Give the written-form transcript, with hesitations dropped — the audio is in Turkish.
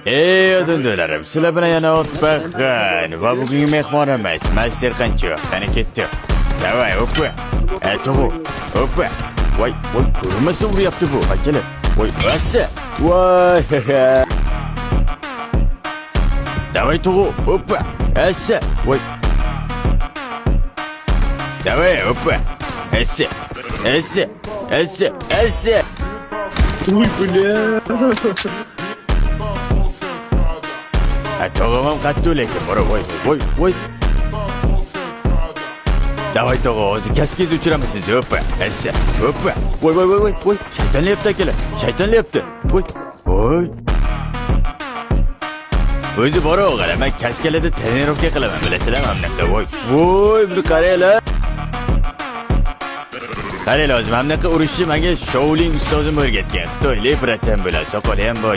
Ey odundilarim, sizlar bilan yana o'tbaqan va bugungi mehmonimiz Master Qancho. Qani ketdi. Davay, o'ppa. To'g'ri, o'ppa. Voy, ko'rmasa uryapti bu, akalar. Voy, bassa. Voy. Davay, to'g'ri, o'ppa. Assa. Voy. Davay, o'ppa. Assa. Uy bu ne? To'g'rimam qattiq lekin, voy. Davay to'g'ri, o'zi kaskiz uchramisiz, o'ppa. Assa, o'ppa. Voy. Shaytonlayapti akalar. Shaytonlayapti. Voy. O'zi bor o'g'il, men kaskalada trenirovka qilaman, bilasizlarmi hamnaqa. Voy, buni qaranglar. Qaranglar, o'zi hamnaqa urushni menga Shaolin ustozim o'rgatgan. Xitoylik bratan bilan soqoli ham bor,